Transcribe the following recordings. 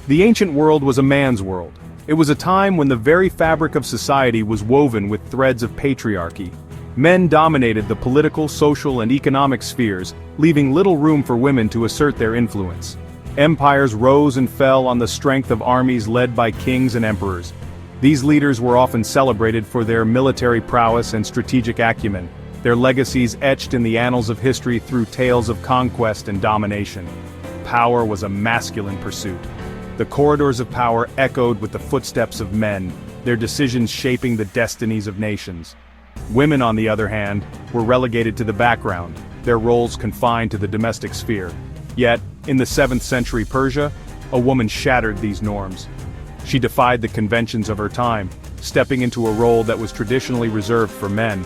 The ancient world was a man's world. It was a time when the very fabric of society was woven with threads of patriarchy. Men dominated the political, social, and economic spheres, leaving little room for women to assert their influence. Empires rose and fell on the strength of armies led by kings and emperors. These leaders were often celebrated for their military prowess and strategic acumen, their legacies etched in the annals of history through tales of conquest and domination. Power was a masculine pursuit. The corridors of power echoed with the footsteps of men, their decisions shaping the destinies of nations. Women, on the other hand, were relegated to the background, their roles confined to the domestic sphere. Yet, in the 7th century Persia, a woman shattered these norms. She defied the conventions of her time, stepping into a role that was traditionally reserved for men.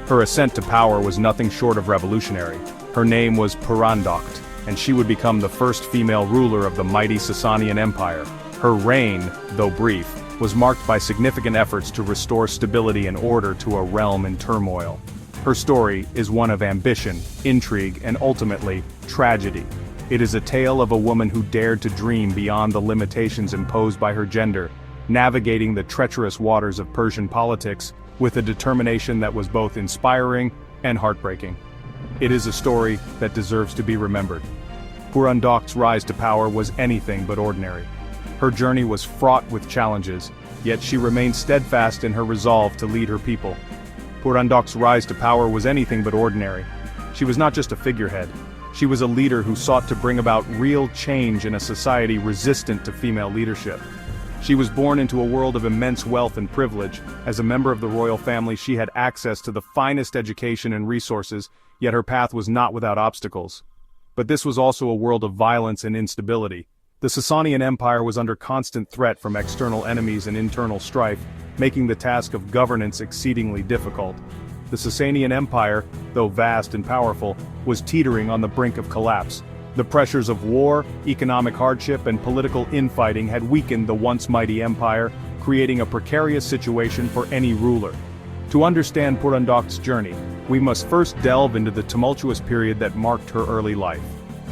Her ascent to power was nothing short of revolutionary. Her name was Purandokht, and she would become the first female ruler of the mighty Sasanian Empire. Her reign, though brief, was marked by significant efforts to restore stability and order to a realm in turmoil. Her story is one of ambition, intrigue, and ultimately, tragedy. It is a tale of a woman who dared to dream beyond the limitations imposed by her gender, navigating the treacherous waters of Persian politics with a determination that was both inspiring and heartbreaking. It is a story that deserves to be remembered. Purandokht's rise to power was anything but ordinary. Her journey was fraught with challenges, yet she remained steadfast in her resolve to lead her people. Purandokht's rise to power was anything but ordinary. She was not just a figurehead. She was a leader who sought to bring about real change in a society resistant to female leadership. She was born into a world of immense wealth and privilege. As a member of the royal family, she had access to the finest education and resources, yet her path was not without obstacles. But this was also a world of violence and instability. The Sasanian Empire was under constant threat from external enemies and internal strife, making the task of governance exceedingly difficult. The Sasanian Empire, though vast and powerful, was teetering on the brink of collapse. The pressures of war, economic hardship, and political infighting had weakened the once mighty empire, creating a precarious situation for any ruler. To understand Purandokht's journey, we must first delve into the tumultuous period that marked her early life.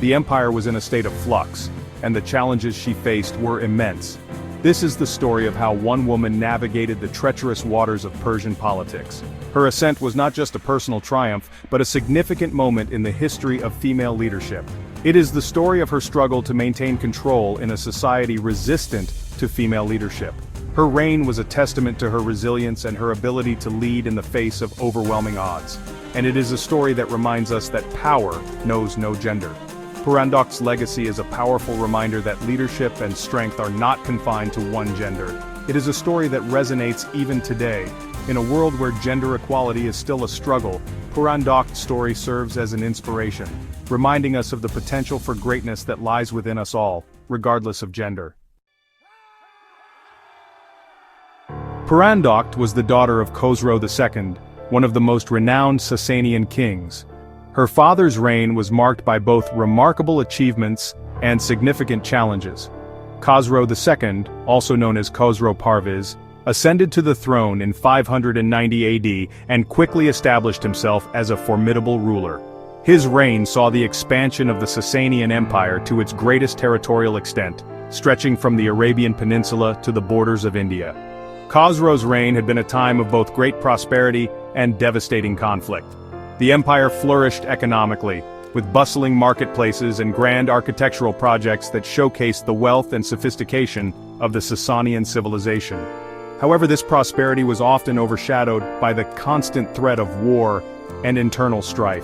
The empire was in a state of flux, and the challenges she faced were immense. This is the story of how one woman navigated the treacherous waters of Persian politics. Her ascent was not just a personal triumph, but a significant moment in the history of female leadership. It is the story of her struggle to maintain control in a society resistant to female leadership. Her reign was a testament to her resilience and her ability to lead in the face of overwhelming odds. And it is a story that reminds us that power knows no gender. Purandokht's legacy is a powerful reminder that leadership and strength are not confined to one gender. It is a story that resonates even today. In a world where gender equality is still a struggle, Purandokht's story serves as an inspiration, reminding us of the potential for greatness that lies within us all, regardless of gender. Purandokht was the daughter of Khosrow II, one of the most renowned Sasanian kings. Her father's reign was marked by both remarkable achievements and significant challenges. Khosrow II, also known as Khosrow Parviz, ascended to the throne in 590 AD and quickly established himself as a formidable ruler. His reign saw the expansion of the Sasanian Empire to its greatest territorial extent, stretching from the Arabian Peninsula to the borders of India. Khosrow's reign had been a time of both great prosperity and devastating conflict. The empire flourished economically, with bustling marketplaces and grand architectural projects that showcased the wealth and sophistication of the Sasanian civilization. However, this prosperity was often overshadowed by the constant threat of war and internal strife.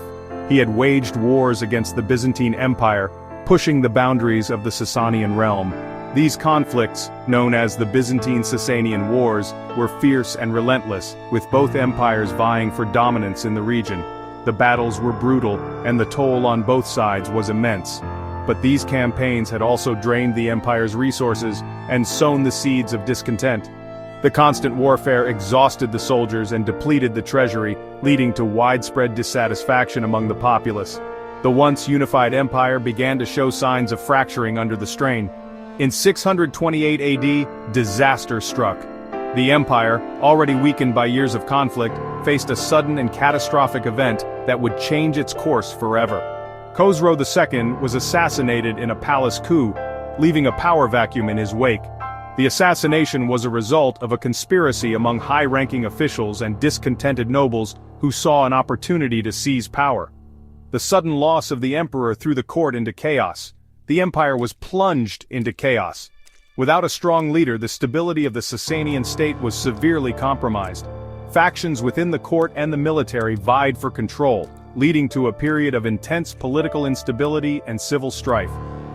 He had waged wars against the Byzantine Empire, pushing the boundaries of the Sasanian realm. These conflicts, known as the Byzantine-Sasanian Wars, were fierce and relentless, with both empires vying for dominance in the region. The battles were brutal, and the toll on both sides was immense. But these campaigns had also drained the empire's resources and sown the seeds of discontent. The constant warfare exhausted the soldiers and depleted the treasury, leading to widespread dissatisfaction among the populace. The once unified empire began to show signs of fracturing under the strain. In 628 AD, disaster struck. The empire, already weakened by years of conflict, faced a sudden and catastrophic event that would change its course forever. Khosrow II was assassinated in a palace coup, leaving a power vacuum in his wake. The assassination was a result of a conspiracy among high-ranking officials and discontented nobles who saw an opportunity to seize power. The sudden loss of the emperor threw the court into chaos. The empire was plunged into chaos. Without a strong leader, the stability of the Sasanian state was severely compromised. Factions within the court and the military vied for control, leading to a period of intense political instability and civil strife.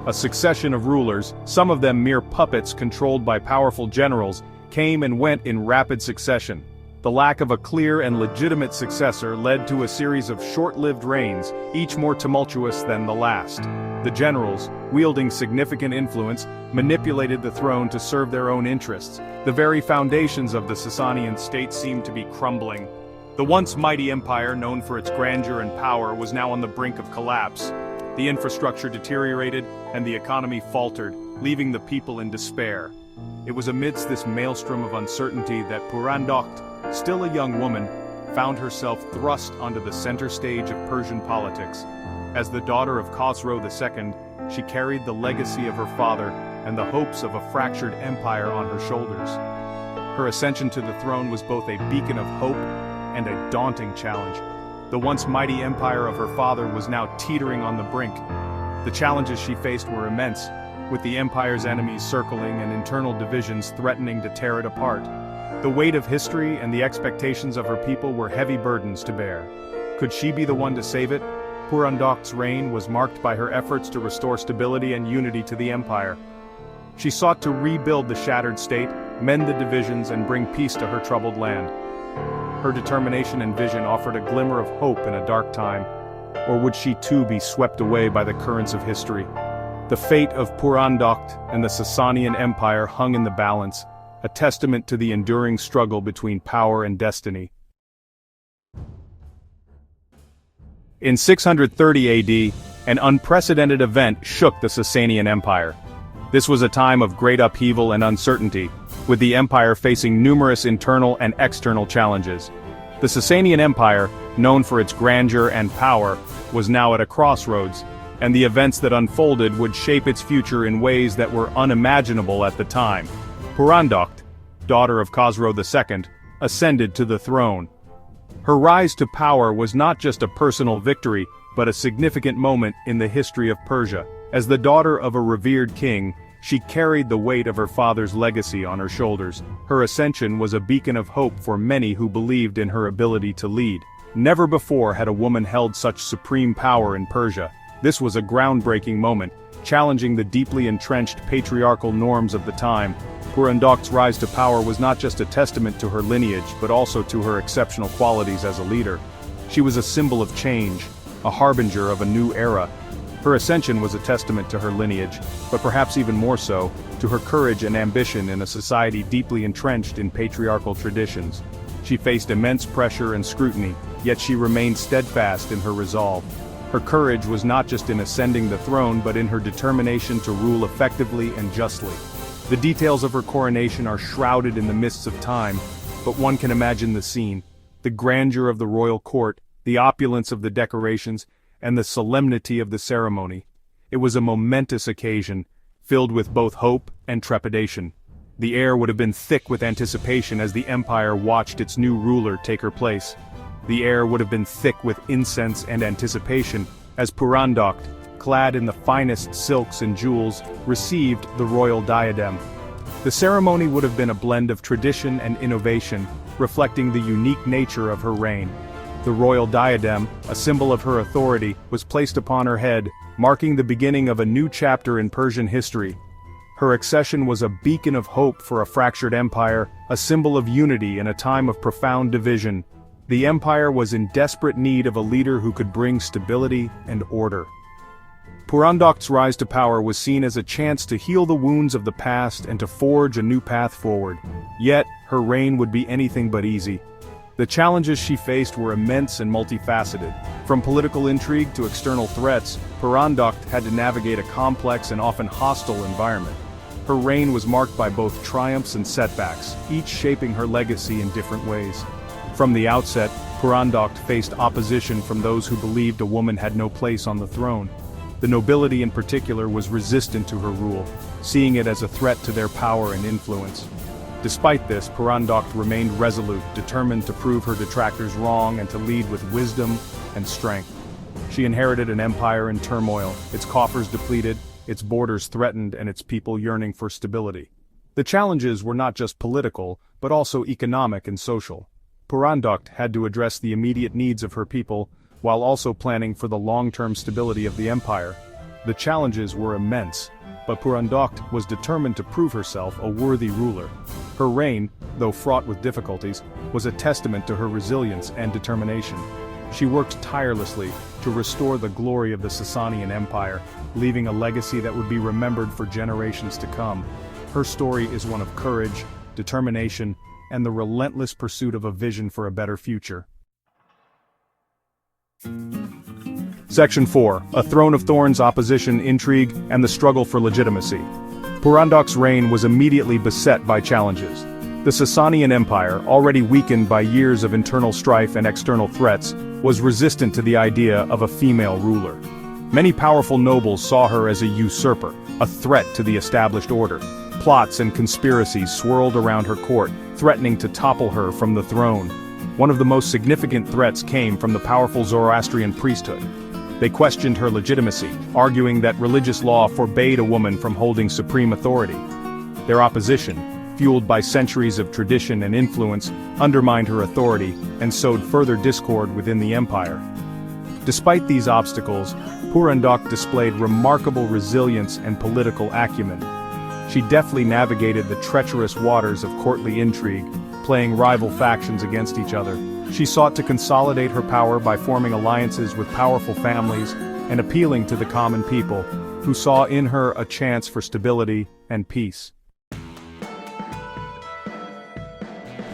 A succession of rulers, some of them mere puppets controlled by powerful generals, came and went in rapid succession. The lack of a clear and legitimate successor led to a series of short-lived reigns, each more tumultuous than the last. The generals, wielding significant influence, manipulated the throne to serve their own interests. The very foundations of the Sasanian state seemed to be crumbling. The once mighty empire, known for its grandeur and power, was now on the brink of collapse. The infrastructure deteriorated, and the economy faltered, leaving the people in despair. It was amidst this maelstrom of uncertainty that Purandokht, still a young woman, found herself thrust onto the center stage of Persian politics. As the daughter of Khosrow II, she carried the legacy of her father and the hopes of a fractured empire on her shoulders. Her ascension to the throne was both a beacon of hope and a daunting challenge. The once mighty empire of her father was now teetering on the brink. The challenges she faced were immense, with the empire's enemies circling and internal divisions threatening to tear it apart. The weight of history and the expectations of her people were heavy burdens to bear. Could she be the one to save it? Purandokht's reign was marked by her efforts to restore stability and unity to the empire. She sought to rebuild the shattered state, mend the divisions, and bring peace to her troubled land. Her determination and vision offered a glimmer of hope in a dark time. Or would she too be swept away by the currents of history? The fate of Purandokht and the Sasanian Empire hung in the balance, a testament to the enduring struggle between power and destiny. In 630 AD, an unprecedented event shook the Sasanian Empire. This was a time of great upheaval and uncertainty, with the empire facing numerous internal and external challenges. The Sasanian Empire, known for its grandeur and power, was now at a crossroads, and the events that unfolded would shape its future in ways that were unimaginable at the time. Purandokht, daughter of Khosrow II, ascended to the throne. Her rise to power was not just a personal victory, but a significant moment in the history of Persia. As the daughter of a revered king, she carried the weight of her father's legacy on her shoulders. Her ascension was a beacon of hope for many who believed in her ability to lead. Never before had a woman held such supreme power in Persia. This was a groundbreaking moment, challenging the deeply entrenched patriarchal norms of the time. Purandokht's rise to power was not just a testament to her lineage, but also to her exceptional qualities as a leader. She was a symbol of change, a harbinger of a new era. Her ascension was a testament to her lineage, but perhaps even more so, to her courage and ambition in a society deeply entrenched in patriarchal traditions. She faced immense pressure and scrutiny, yet she remained steadfast in her resolve. Her courage was not just in ascending the throne, but in her determination to rule effectively and justly. The details of her coronation are shrouded in the mists of time, but one can imagine the scene. The grandeur of the royal court, the opulence of the decorations, and the solemnity of the ceremony. It was a momentous occasion, filled with both hope and trepidation. The air would have been thick with anticipation as the empire watched its new ruler take her place. The air would have been thick with incense and anticipation as Purandokht, clad in the finest silks and jewels, received the royal diadem. The ceremony would have been a blend of tradition and innovation, reflecting the unique nature of her reign. The royal diadem, a symbol of her authority, was placed upon her head, marking the beginning of a new chapter in Persian history. Her accession was a beacon of hope for a fractured empire, a symbol of unity in a time of profound division. The empire was in desperate need of a leader who could bring stability and order. Purandokht's rise to power was seen as a chance to heal the wounds of the past and to forge a new path forward. Yet, her reign would be anything but easy. The challenges she faced were immense and multifaceted. From political intrigue to external threats, Purandokht had to navigate a complex and often hostile environment. Her reign was marked by both triumphs and setbacks, each shaping her legacy in different ways. From the outset, Purandokht faced opposition from those who believed a woman had no place on the throne. The nobility in particular was resistant to her rule, seeing it as a threat to their power and influence. Despite this, Purandokht remained resolute, determined to prove her detractors wrong and to lead with wisdom and strength. She inherited an empire in turmoil, its coffers depleted, its borders threatened, and its people yearning for stability. The challenges were not just political, but also economic and social. Purandokht had to address the immediate needs of her people, while also planning for the long-term stability of the empire. The challenges were immense, but Purandokht was determined to prove herself a worthy ruler. Her reign, though fraught with difficulties, was a testament to her resilience and determination. She worked tirelessly to restore the glory of the Sasanian Empire, leaving a legacy that would be remembered for generations to come. Her story is one of courage, determination, and the relentless pursuit of a vision for a better future. Section 4. A Throne of Thorns, Opposition, Intrigue, and the Struggle for Legitimacy. Purandokht's reign was immediately beset by challenges. The Sasanian Empire, already weakened by years of internal strife and external threats, was resistant to the idea of a female ruler. Many powerful nobles saw her as a usurper, a threat to the established order. Plots and conspiracies swirled around her court, threatening to topple her from the throne. One of the most significant threats came from the powerful Zoroastrian priesthood. They questioned her legitimacy, arguing that religious law forbade a woman from holding supreme authority. Their opposition, fueled by centuries of tradition and influence, undermined her authority and sowed further discord within the empire. Despite these obstacles, Purandokht displayed remarkable resilience and political acumen. She deftly navigated the treacherous waters of courtly intrigue, playing rival factions against each other. She sought to consolidate her power by forming alliances with powerful families and appealing to the common people, who saw in her a chance for stability and peace.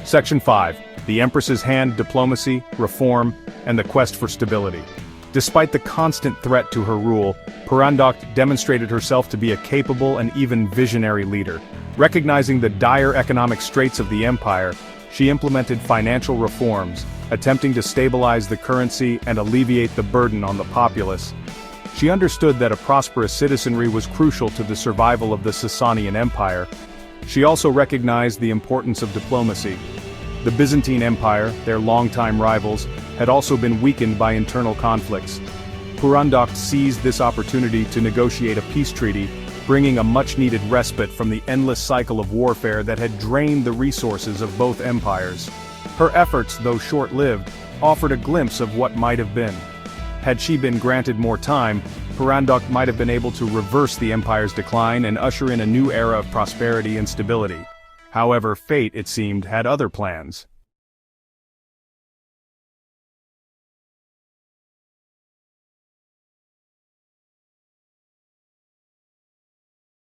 Section 5. The Empress's Hand, Diplomacy, Reform, and the Quest for Stability. Despite the constant threat to her rule, Purandokht demonstrated herself to be a capable and even visionary leader. Recognizing the dire economic straits of the empire, she implemented financial reforms, attempting to stabilize the currency and alleviate the burden on the populace. She understood that a prosperous citizenry was crucial to the survival of the Sasanian Empire. She also recognized the importance of diplomacy. The Byzantine Empire, their longtime rivals, had also been weakened by internal conflicts. Purandokht seized this opportunity to negotiate a peace treaty, bringing a much-needed respite from the endless cycle of warfare that had drained the resources of both empires. Her efforts, though short-lived, offered a glimpse of what might have been. Had she been granted more time, Purandokht might have been able to reverse the empire's decline and usher in a new era of prosperity and stability. However, fate, it seemed, had other plans.